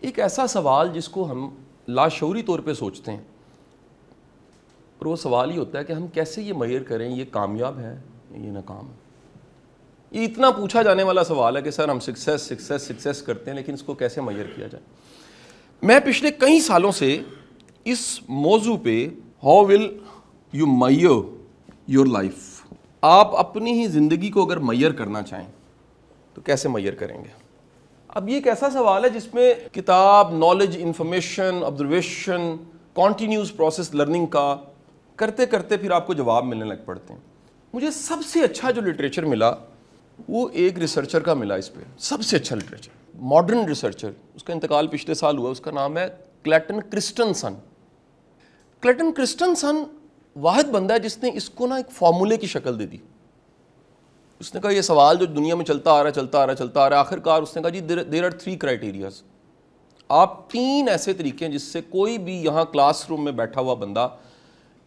ایک ایسا سوال جس کو ہم لاشعوری طور پہ سوچتے ہیں، اور وہ سوال ہی ہوتا ہے کہ ہم کیسے یہ میئر کریں یہ کامیاب ہے یہ ناکام ہے۔ یہ اتنا پوچھا جانے والا سوال ہے کہ سر ہم سکسیس کرتے ہیں، لیکن اس کو کیسے میئر کیا جائے۔ میں پچھلے کئی سالوں سے اس موضوع پہ how will you measure your life, آپ اپنی ہی زندگی کو اگر میئر کرنا چاہیں تو کیسے میئر کریں گے۔ اب یہ ایک ایسا سوال ہے جس میں کتاب، knowledge, information, observation, continuous process learning کا کرتے کرتے پھر آپ کو جواب ملنے لگ پڑتے ہیں۔ مجھے سب سے اچھا جو لٹریچر ملا وہ ایک ریسرچر کا ملا، اس پہ سب سے اچھا لٹریچر، ماڈرن ریسرچر، اس کا انتقال پچھلے سال ہوا، اس کا نام ہے کلیٹن کرسٹنسن۔ کلیٹن کرسٹنسن واحد بندہ ہے جس نے اس کو نا ایک فارمولے کی شکل دے دی۔ اس نے کہا یہ سوال جو دنیا میں چلتا آ رہا ہے، آخر کار اس نے کہا جی دیر آر 3 کرائٹیریاز، آپ 3 ایسے طریقے ہیں جس سے کوئی بھی یہاں کلاس روم میں بیٹھا ہوا بندہ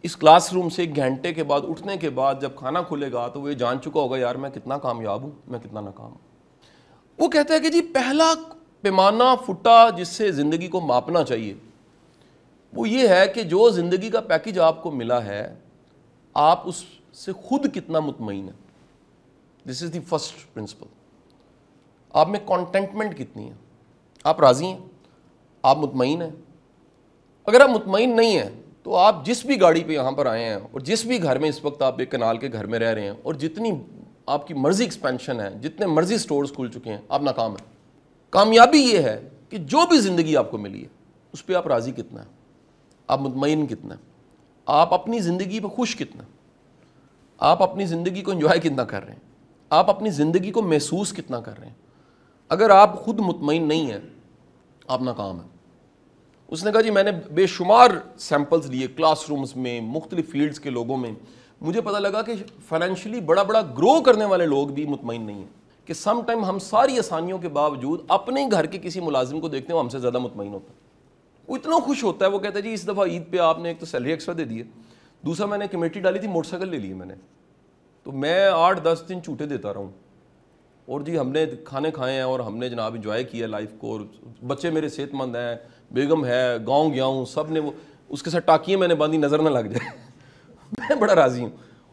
اس کلاس روم سے 1 گھنٹے کے بعد اٹھنے کے بعد جب کھانا کھلے گا تو وہ یہ جان چکا ہوگا یار میں کتنا کامیاب ہوں، میں کتنا ناکام ہوں۔ وہ کہتا ہے کہ جی پہلا پیمانہ فٹا جس سے زندگی کو ماپنا چاہیے وہ یہ ہے کہ جو زندگی کا پیکج آپ کو ملا ہے آپ اس سے خود کتنا مطمئن ہیں۔ دس از دی فرسٹ پرنسپل۔ آپ میں کنٹینٹمنٹ کتنی ہے، آپ راضی ہیں، آپ مطمئن ہیں۔ اگر آپ مطمئن نہیں ہیں تو آپ جس بھی گاڑی پہ یہاں پر آئے ہیں اور جس بھی گھر میں اس وقت آپ ایک کنال کے گھر میں رہ رہے ہیں اور جتنی آپ کی مرضی ایکسپینشن ہے، جتنے مرضی سٹورز کھل چکے ہیں، آپ ناکام ہیں۔ کامیابی یہ ہے کہ جو بھی زندگی آپ کو ملی ہے اس پہ آپ راضی کتنا ہے، آپ مطمئن کتنا ہے، آپ اپنی زندگی پہ خوش کتنا ہے، آپ اپنی زندگی کو انجوائے کتنا کر رہے ہیں، آپ اپنی زندگی کو محسوس کتنا کر رہے ہیں۔ اگر آپ خود مطمئن نہیں ہیں آپ ناکام ہیں۔ اس نے کہا جی میں نے بے شمار سیمپلز لیے کلاس رومز میں، مختلف فیلڈز کے لوگوں میں، مجھے پتہ لگا کہ فائنینشلی بڑا گرو کرنے والے لوگ بھی مطمئن نہیں ہیں، کہ سم ٹائم ہم ساری آسانیوں کے باوجود اپنے گھر کے کسی ملازم کو دیکھتے ہیں وہ ہم سے زیادہ مطمئن ہوتا ہے، وہ اتنا خوش ہوتا ہے، وہ کہتا ہے جی اس دفعہ عید پہ آپ نے ایک تو سیلری ایکسٹرا دے دی ہے، دوسرا میں نے کمیٹی ڈالی تھی موٹر سائیکل لے لی ہے میں نے، تو میں 8-10 دن چھوٹے دیتا رہا ہوں، اور جی ہم نے کھانے کھائے ہیں اور ہم نے جناب انجوائے کیا لائف کو، اور بچے میرے صحت مند ہیں، بیگم ہے، گاؤں گیا ہوں، سب نے وہ اس کے ساتھ ٹاکیاں میں نے باندھی نظر نہ لگ جائے میں بڑا راضی ہوں۔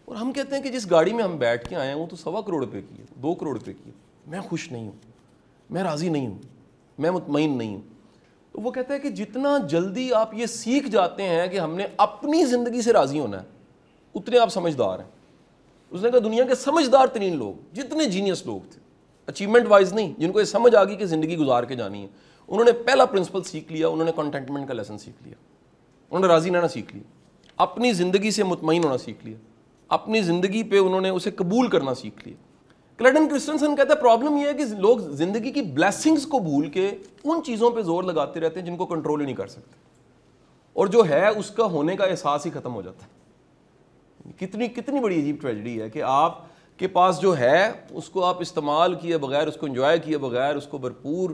اور ہم کہتے ہیں کہ جس گاڑی میں ہم بیٹھ کے آئے ہیں وہ تو 1.25 کروڑ روپے کی ہے، 2 کروڑ روپے کی ہے، میں خوش نہیں ہوں، میں راضی نہیں ہوں، میں مطمئن نہیں ہوں۔ تو وہ کہتا ہے کہ جتنا جلدی آپ یہ سیکھ جاتے ہیں کہ ہم نے اپنی زندگی سے راضی ہونا ہے اتنے آپ سمجھدار ہیں۔ اس نے کہا دنیا کے سمجھدار ترین لوگ، جتنے جینیس لوگ تھے اچیومنٹ وائز نہیں، جن کو یہ سمجھ آ گئی کہ زندگی گزار کے جانی ہے، انہوں نے پہلا پرنسپل سیکھ لیا، انہوں نے کنٹینٹمنٹ کا لیسن سیکھ لیا، انہوں نے راضی رہنا سیکھ لیا، اپنی زندگی سے مطمئن ہونا سیکھ لیا، اپنی زندگی پہ انہوں نے اسے قبول کرنا سیکھ لیا۔ کلیٹن کرسٹنسن کہتا ہے پرابلم یہ ہے کہ لوگ زندگی کی بلیسنگز کو بھول کے ان چیزوں پہ زور لگاتے رہتے ہیں جن کو کنٹرول ہی نہیں کر سکتے، اور جو ہے اس کا ہونے کا احساس ہی ختم ہو جاتا ہے۔ کتنی بڑی عجیب ٹریجڈی ہے کہ آپ کے پاس جو ہے اس کو آپ استعمال کیے بغیر، اس کو انجوائے کیے بغیر، اس کو بھرپور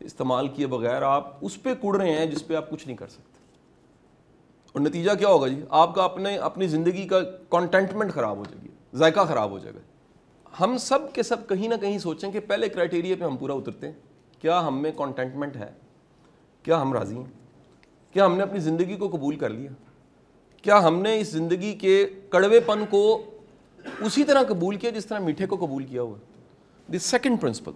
استعمال کیے بغیر آپ اس پہ کڑ رہے ہیں جس پہ آپ کچھ نہیں کر سکتے، اور نتیجہ کیا ہوگا جی؟ آپ کا اپنی زندگی کا کنٹینٹمنٹ خراب ہو جائے گی، ذائقہ خراب ہو جائے گا۔ ہم سب کے سب کہیں نہ کہیں سوچیں کہ پہلے کرائٹیریا پہ ہم پورا اترتے ہیں، کیا ہم میں کنٹینٹمنٹ ہے، کیا ہم راضی ہیں، کیا ہم نے اپنی زندگی کو قبول کر لیا، کیا ہم نے اس زندگی کے کڑوے پن کو اسی طرح قبول کیا جس طرح میٹھے کو قبول کیا ہوا۔ دی سیکنڈ پرنسپل،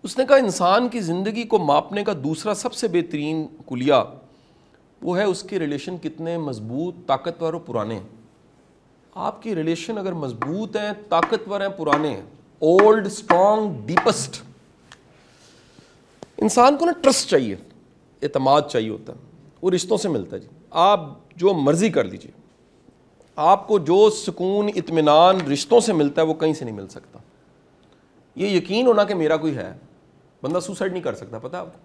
اس نے کہا انسان کی زندگی کو ماپنے کا دوسرا سب سے بہترین کلیہ وہ ہے اس کے ریلیشن کتنے مضبوط، طاقتور اور پرانے ہیں۔ آپ کی ریلیشن اگر مضبوط ہیں، طاقتور ہیں، پرانے ہیں، اولڈ، اسٹرانگ، ڈیپسٹ، انسان کو نا ٹرسٹ چاہیے، اعتماد چاہیے ہوتا ہے، وہ رشتوں سے ملتا ہے جی۔ آپ جو مرضی کر لیجیے، آپ کو جو سکون، اطمینان رشتوں سے ملتا ہے وہ کہیں سے نہیں مل سکتا۔ یہ یقین ہونا کہ میرا کوئی ہے، بندہ سوسائڈ نہیں کر سکتا، پتہ ہے آپ کو؟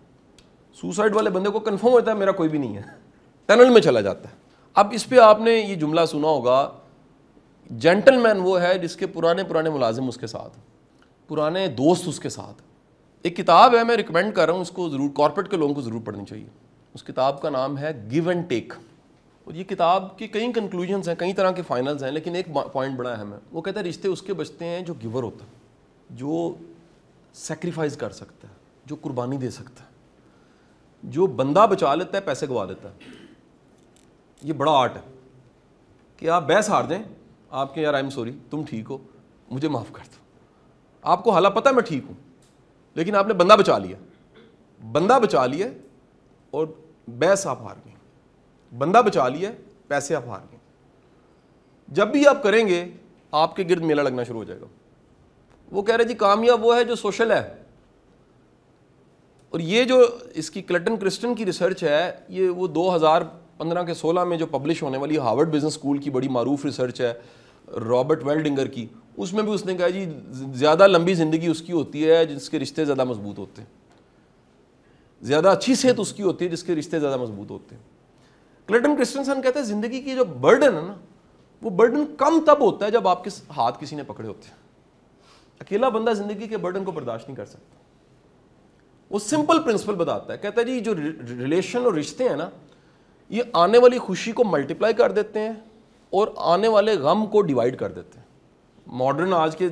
سوسائڈ والے بندے کو کنفرم ہوتا ہے میرا کوئی بھی نہیں ہے، ٹنل میں چلا جاتا ہے۔ اب اس پہ آپ نے یہ جملہ سنا ہوگا، جینٹل مین وہ ہے جس کے پرانے ملازم اس کے ساتھ، پرانے دوست اس کے ساتھ۔ ایک کتاب ہے، میں ریکمینڈ کر رہا ہوں اس کو، ضرور کارپوریٹ کے لوگوں کو ضرور پڑھنی چاہیے۔ اس کتاب کا نام ہے گیو اینڈ ٹیک، اور یہ کتاب کی کئی کنکلوژنز ہیں، کئی طرح کے فائنلز ہیں، لیکن ایک پوائنٹ بڑا اہم ہے۔ وہ کہتا ہے رشتے اس کے بچتے ہیں جو گیور ہوتا ہے، جو سیکریفائز کر سکتا ہے، جو قربانی دے سکتا ہے، جو بندہ بچا لیتا ہے پیسے گوا لیتا ہے. یہ بڑا آرٹ ہے کہ آپ بحث ہار جائیں, آپ کے یار آئی ایم سوری, تم ٹھیک ہو, مجھے معاف کر دو. آپ کو حالانکہ پتہ ہے میں ٹھیک ہوں, لیکن آپ نے بندہ بچا لیا, بندہ بچا لیا اور بحث آپ ہار گئے. بندہ بچا لیا, پیسے آپ ہار گئے. جب بھی آپ کریں گے آپ کے گرد میلہ لگنا شروع ہو جائے گا. وہ کہہ رہے جی کامیاب وہ ہے جو سوشل ہے. اور یہ جو اس کی کلٹن کرسٹن کی ریسرچ ہے, یہ وہ 2015 کے 16 میں جو پبلش ہونے والی ہارورڈ بزنس اسکول کی بڑی معروف ریسرچ ہے رابرٹ ویلڈنگر کی. اس میں بھی اس نے کہا جی زیادہ لمبی زندگی اس کی ہوتی ہے جس کے رشتے زیادہ مضبوط ہوتے ہیں, زیادہ اچھی صحت اس کی ہوتی ہے جس کے رشتے زیادہ مضبوط ہوتے ہیں. کلٹن کرسٹنسن کہتے ہیں زندگی کی جو برڈن ہے نا, وہ برڈن کم تب ہوتا ہے جب آپ کے ہاتھ کسی نے پکڑے ہوتے ہیں. اکیلا بندہ زندگی کے برڈن کو برداشت نہیں کر سکتا. وہ سمپل پرنسپل بتاتا ہے, کہتا ہے جی جو ریلیشن اور رشتے ہیں نا, یہ آنے والی خوشی کو ملٹیپلائی کر دیتے ہیں اور آنے والے غم کو ڈیوائڈ کر دیتے ہیں. ماڈرن آج کے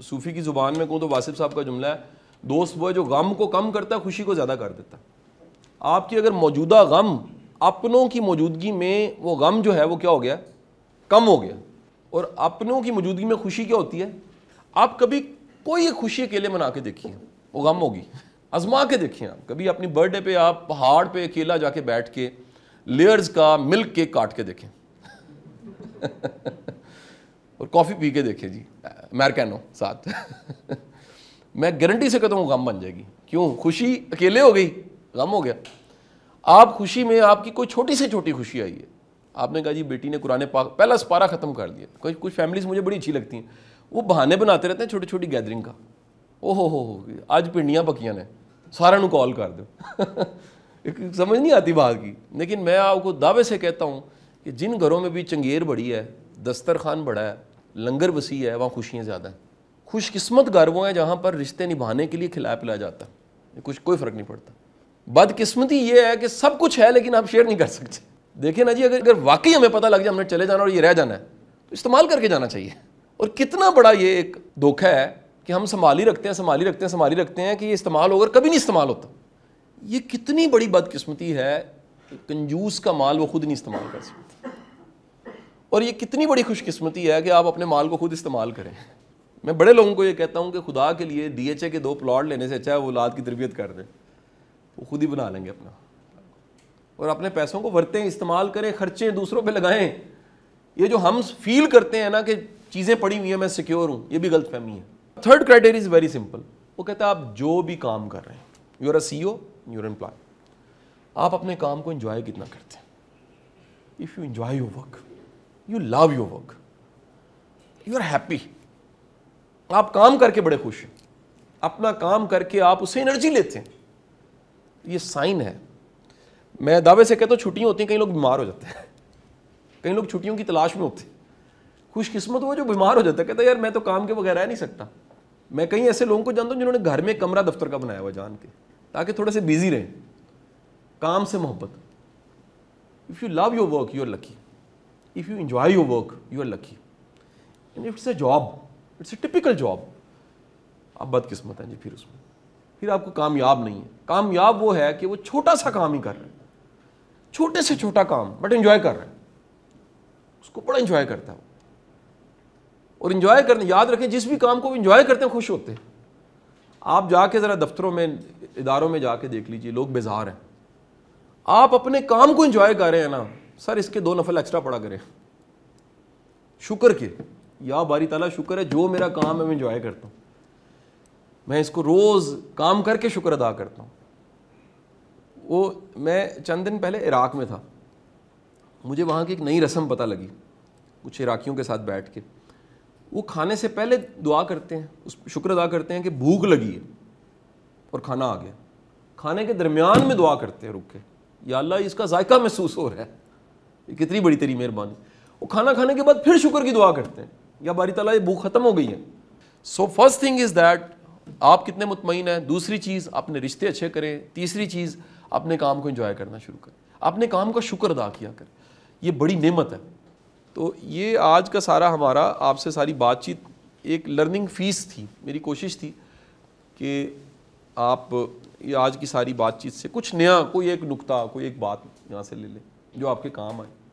صوفی کی زبان میں کہوں تو واسف صاحب کا جملہ ہے, دوست وہ ہے جو غم کو کم کرتا ہے, خوشی کو زیادہ کر دیتا ہے. آپ کی اگر موجودہ غم اپنوں کی موجودگی میں, وہ غم جو ہے وہ کیا ہو گیا, کم ہو گیا. اور اپنوں کی موجودگی میں خوشی کیا ہوتی ہے, آپ کبھی کوئی ایک خوشی اکیلے منا کے دیکھیے, وہ غم ہوگی. آزما کے دیکھیں آپ کبھی اپنی برتھ ڈے پہ آپ پہاڑ پہ اکیلا جا کے بیٹھ کے لیئرز کا ملک کیک کاٹ کے دیکھیں اور کافی پی کے دیکھیں جی امیرکینو ساتھ میں گارنٹی سے کہتا ہوں غم بن جائے گی. کیوں؟ خوشی اکیلے ہو گئی, غم ہو گیا. آپ خوشی میں آپ کی کوئی چھوٹی سے چھوٹی خوشی آئی ہے, آپ نے کہا جی بیٹی نے قرآن پاک پہلا سپارہ ختم کر دیا. کچھ فیملیز مجھے بڑی اچھی لگتی ہیں, وہ بہانے بناتے رہتے ہیں چھوٹی چھوٹی گیدرنگ کا. او ہو آج پنڈیاں پکیاں نے, سارا نو کال کر دو سمجھ نہیں آتی بات کی. لیکن میں آپ کو دعوے سے کہتا ہوں کہ جن گھروں میں بھی چنگیر بڑی ہے, دسترخوان بڑا ہے, لنگر وسیع ہے, وہاں خوشیاں زیادہ ہیں. خوش قسمت گھر وہ ہیں جہاں پر رشتے نبھانے کے لیے کھلایا پلایا جاتا ہے, کچھ کوئی فرق نہیں پڑتا. بد قسمتی یہ ہے کہ سب کچھ ہے لیکن آپ شیئر نہیں کر سکتے. دیکھیں نا جی, اگر واقعی ہمیں پتہ لگ جائے ہم نے چلے جانا اور یہ رہ جانا ہے تو استعمال کر کے جانا چاہیے. اور کتنا بڑا یہ ایک دھوکہ ہے کہ ہم سنبھالی رکھتے ہیں کہ یہ استعمال ہوگا, کبھی نہیں استعمال ہوتا. یہ کتنی بڑی بدقسمتی ہے کہ کنجوس کا مال وہ خود نہیں استعمال کر سکتا. اور یہ کتنی بڑی خوش قسمتی ہے کہ آپ اپنے مال کو خود استعمال کریں. میں بڑے لوگوں کو یہ کہتا ہوں کہ خدا کے لیے DHA کے 2 پلاٹ لینے سے اچھا ہے وہ اولاد کی تربیت کر دیں, وہ خود ہی بنا لیں گے اپنا. اور اپنے پیسوں کو ورتیں, استعمال کریں, خرچیں دوسروں پہ لگائیں. یہ جو ہم فیل کرتے ہیں نا کہ چیزیں پڑی ہوئی ہیں میں سیکیور ہوں, یہ بھی غلط فہمی ہے. Third criteria is very simple. وہ کہتا ہے آپ جو بھی کام کر رہے ہیں, you are a CEO, you are employee, آپ اپنے کام کو انجوائے کتنا کرتے ہیں. If you enjoy your work, you love your work, you are happy. آپ کام کر کے بڑے خوش ہیں, اپنا کام کر کے آپ اسے انرجی لیتے ہیں. یہ سائن ہے. میں دعوے سے کہتا ہوں چھٹیاں ہوتی ہیں, کئی لوگ بیمار ہو جاتے ہیں, کئی لوگ چھٹیوں کی تلاش میں ہوتے ہیں. خوش قسمت وہ جو بیمار ہو جاتا ہے, کہتا ہے یار میں تو کام کے بغیر رہ نہیں سکتا. میں کئی ایسے لوگوں کو جانتا ہوں جنہوں نے گھر میں کمرہ دفتر کا بنایا ہوا جان کے, تاکہ تھوڑے سے بیزی رہیں, کام سے محبت. If you love your work you are lucky, if you enjoy your work you are lucky. And it's a job, it's a typical job, آپ بدقسمت ہیں جی. پھر آپ کو کامیاب نہیں ہے. کامیاب وہ ہے کہ وہ چھوٹا سا کام ہی کر رہے ہیں, چھوٹے سے چھوٹا کام, بٹ انجوائے کر رہے ہیں, اس کو بڑا انجوائے کرتا ہے. اور انجوائے کرنے, یاد رکھیں جس بھی کام کو انجوائے کرتے ہیں خوش ہوتے ہیں. آپ جا کے ذرا دفتروں میں, اداروں میں جا کے دیکھ لیجئے, لوگ بیزار ہیں. آپ اپنے کام کو انجوائے کر رہے ہیں نا, سر اس کے 2 نفل ایکسٹرا پڑا کریں, شکر کے, یا باری تعالیٰ شکر ہے جو میرا کام ہے میں انجوائے کرتا ہوں, میں اس کو روز کام کر کے شکر ادا کرتا ہوں. وہ میں چند دن پہلے عراق میں تھا, مجھے وہاں کی ایک نئی رسم پتہ لگی. کچھ عراقیوں کے ساتھ بیٹھ کے وہ کھانے سے پہلے دعا کرتے ہیں, شکر ادا کرتے ہیں کہ بھوک لگی ہے اور کھانا آ گیا. کھانے کے درمیان میں دعا کرتے ہیں رک کے, یا اللہ اس کا ذائقہ محسوس ہو رہا ہے, یہ کتنی بڑی تیری مہربانی. وہ کھانا کھانے کے بعد پھر شکر کی دعا کرتے ہیں, یا باری تعالیٰ یہ بھوک ختم ہو گئی ہے. So first thing is that آپ کتنے مطمئن ہیں. دوسری چیز اپنے رشتے اچھے کریں. تیسری چیز اپنے کام کو انجوائے کرنا شروع کریں, اپنے کام کا شکر ادا کیا کریں. یہ بڑی نعمت ہے. تو یہ آج کا سارا ہمارا آپ سے ساری بات چیت ایک لرننگ فیس تھی. میری کوشش تھی کہ آپ یہ آج کی ساری بات چیت سے کچھ نیا، کوئی ایک نقطہ، کوئی ایک بات یہاں سے لے لیں جو آپ کے کام آئے.